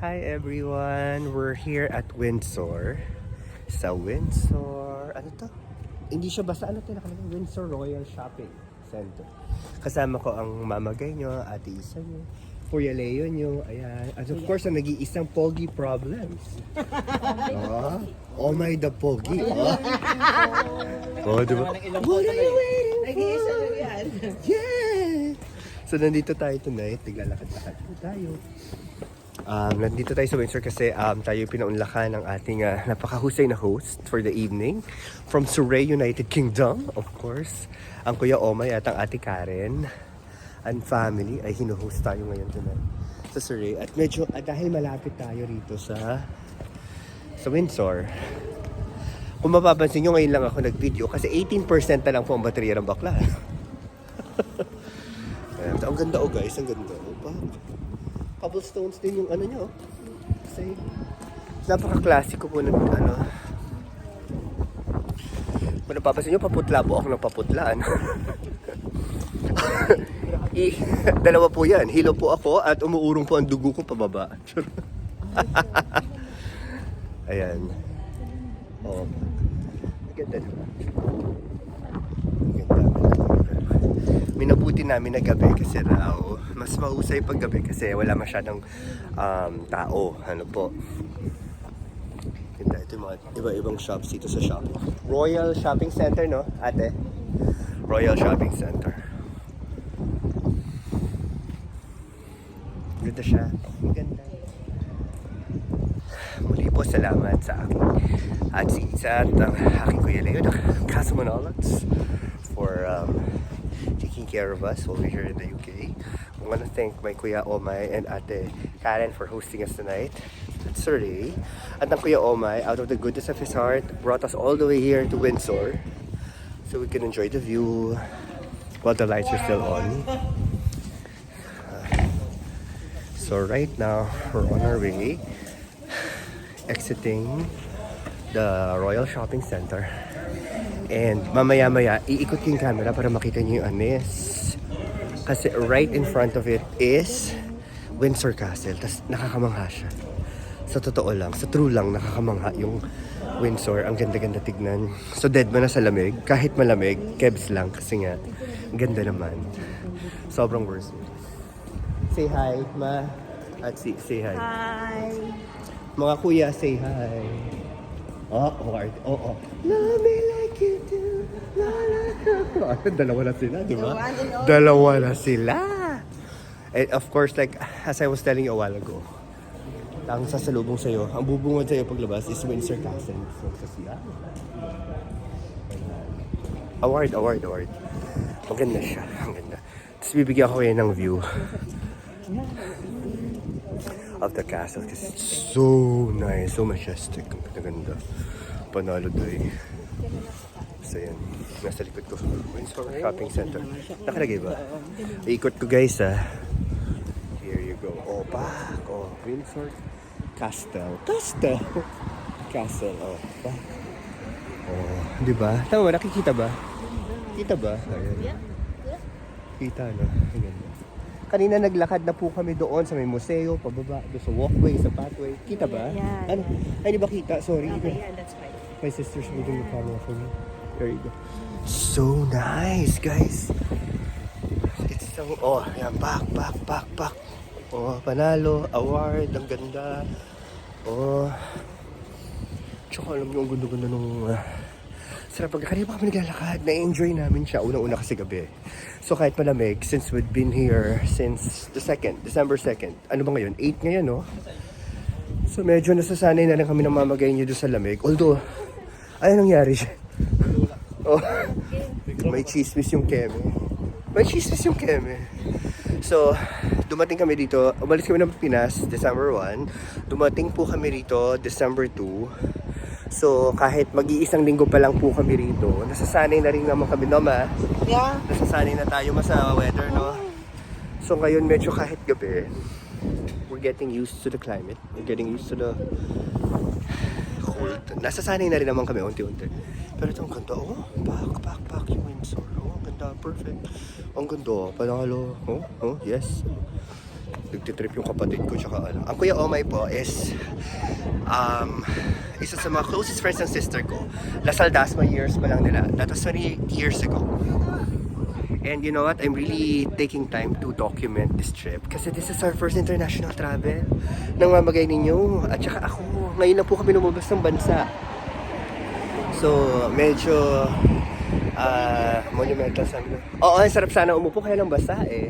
Hi everyone! We're here at Windsor. Sa Windsor... Ano to? Hindi siya basta ano to nakalagay? Windsor Royal Shopping Center. Kasama ko ang mamagay nyo, ate isa nyo, Kuya Leo nyo, ayan. And of course, ang nag-iisang Pogi Problems. Oh my the Pogi. Oh, diba? What are you waiting for? Nag-iisa lang yan. Yeah! So nandito tayo tonight. Tiglalakad-lakad po tayo. Nandito tayo sa Windsor kasi tayo pinaunlakan ng ating napakahusay na host for the evening from Surrey, United Kingdom, of course. Ang Kuya Omay at ang Ate Karen and family ay hinuhost tayo ngayon tonight sa Surrey. At medyo dahil malapit tayo rito sa Windsor. Kung mapapansin nyo, ngayon lang ako nag-video kasi 18% na lang po ang baterya ng bakla. Ayan, ang ganda guys, ang ganda. Cobblestones din yung ano nyo. Kasi napaka-klasiko po ng ano. Kung napapansin nyo, paputla po ako ng paputla. Ano? Dalawa po yan. Hilo po ako at umuurong po ang dugo ko pababa. Ayan. Oh. Ganda diba? Ganda. Minabuti namin na gabi kasi raw mas mahusay pag gabi kasi wala masyadong tao. Ano po? Ganda. Ito yung mga iba-ibang shops dito sa shop. Royal Shopping Center, no? Ate? Royal Shopping Center. Ganda siya. Ganda. Muli po salamat sa aking at sa aking Kuya Leo ng Casa Manolos for taking care of us while we're here in the UK. I want to thank my Kuya Omay and Ate Karen for hosting us tonight at Surrey. At ang Kuya Omay, out of the goodness of his heart, brought us all the way here to Windsor so we can enjoy the view while the lights are still on. So right now, we're on our way exiting the Royal Shopping Center. And mamaya-maya, iikot ko yung camera para makita niyo yung anis. Kasi right in front of it is Windsor Castle. Tapos nakakamangha siya. Sa totoo lang, sa true lang, nakakamangha yung Windsor. Ang ganda-ganda tignan. So dead man na sa lamig. Kahit malamig, kebs lang. Kasi nga, ganda naman. Sobrang worth it. Say hi, ma. At say hi. Hi! Mga kuya, say hi. Oh, love me like you do. La, la, la. Dalawa na sila, di ba? Dalawa na sila. And of course, like, as I was telling you a while ago, ang sasalubong sa'yo, ang bubungod sa'yo paglabas is Windsor Castle. So, sa siya. Award. Ang ganda siya. Ang ganda. Tapos bibigyan ko kayo ng view of the castle kasi it's so nice, so majestic. Ang ganda. Panalo doy. So yan, nasa likod ko. Windsor Shopping Center. Nakalagay ba? Ikot ko guys Here you go. Oh, back. Oh, Windsor Castle. Castle. Oh, back. Oh, di ba? Tama ba? Nakikita ba? Kita ba? Ayan. Kita, no? Ayan. Kanina naglakad na po kami doon sa may museo, pababa, doon sa walkway, sa pathway. Kita ba? Yeah. Ano? Ay, di ba kita? Sorry. Okay, yeah, that's fine. My sister's moving the camera for me. There you go. So nice, guys. It's so... Oh, yan. Back. Oh, panalo. Award. Ang ganda. Oh. Tsaka alam niyo, ang ganda-ganda nung... Sarap pag kanina pa kami naglalakad, na-enjoy namin siya unang-una kasi gabi. So kahit malamig, since we've been here since the 2nd, December 2nd. Ano ba ngayon? 8 ngayon, no? So medyo nasasanay na lang kami ng mamagay niyo doon sa lamig. Although, ay nangyari siya. Oh, may chismis yung keme. So, dumating kami dito, umalis kami ng Pinas, December 1. Dumating po kami rito, December 2. So, kahit mag-iisang linggo pa lang po kami rito, nasasanay na rin naman kami, no, ma? Yeah. Nasasanay na tayo sa weather, no? So, ngayon medyo kahit gabi, we're getting used to the climate. We're getting used to the cold. Nasasanay na rin naman kami unti-unti. Pero ito ang ganda, oh, back yung Windsor. Oh, ang ganda, perfect. Ang ganda, panalo. Oh, yes. nagtitrip yung kapatid ko tsaka ano. Ang Kuya Omay po is isa sa mga closest friends ng sister ko. Lasal Dasma years pa lang nila. That was 28 years ago. And you know what? I'm really taking time to document this trip kasi this is our first international travel. Nangmamagay ninyo. At saka ako, ngayon na po kami lumabas ng bansa. So, medyo monumental sa amin. Oo, ang sarap sana umupo kaya lang basa eh.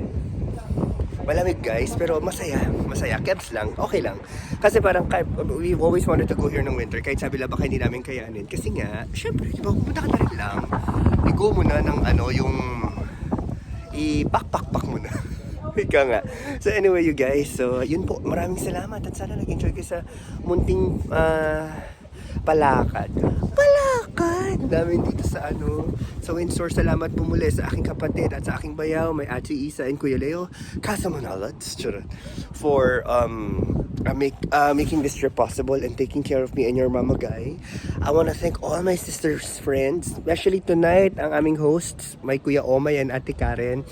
Malamig guys, pero masaya. Masaya. Kebs lang. Okay lang. Kasi parang we've always wanted to go here ng winter kahit sabi lang baka hindi namin kayanin. Kasi nga, syempre, di ba, pumunta ka na rin lang. I-go mo na ng ano, yung i-pack-pack-pack mo na. Ika nga. So anyway, you guys, so yun po. Maraming salamat at sana nag-enjoy kayo sa munting palakad. Namin dito sa ano, sa Windsor. Salamat po muli sa aking kapatid at sa aking bayaw, may Ate Isa and Kuya Leo Casamanalads for making this trip possible and taking care of me and your mama guy. I want to thank all my sister's friends, especially tonight ang aming hosts, my Kuya Omay and Ate Karen,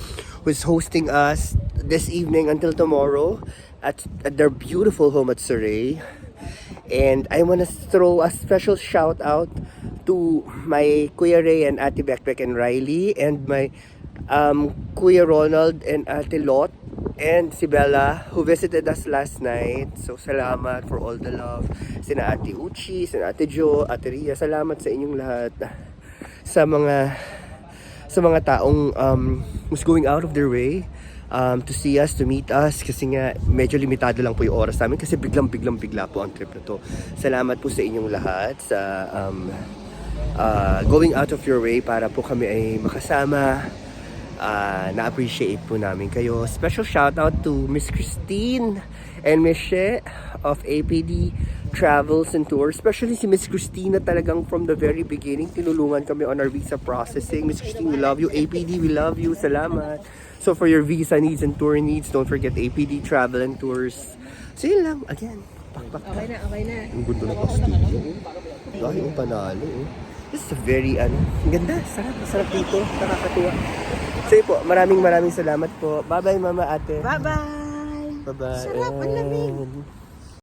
who's hosting us this evening until tomorrow at their beautiful home at Surrey. And I want to throw a special shout out to my Kuya Ray and Ate Bekbek and Riley and my Kuya Ronald and Ate Lot and si Bella who visited us last night. So salamat for all the love. Sina Ate Uchi, sina Ate Jo, Ate Ria, salamat sa inyong lahat. Sa mga taong who's going out of their way to see us, to meet us, kasi nga medyo limitado lang po yung oras namin kasi bigla po ang trip na to. Salamat po sa inyong lahat sa going out of your way para po kami ay makasama. Na-appreciate po namin kayo. Special shout out to Miss Christine and Miss She of APD Travels and Tours. Especially si Miss Christine na talagang from the very beginning tinulungan kami on our visa processing. Miss Christine, we love you. APD, we love you. Salamat. So for your visa needs and tour needs, don't forget APD Travel and Tours. So yun lang. Again, pakpak. Okay na. Ang gundo na studio. Ay, yung panalo. This is a very, ang ganda. Sarap dito. Nakakatuwa. So yun po, maraming salamat po. Bye-bye, Mama, Ate. Bye-bye! Bye-bye. Sarap, ang lamig.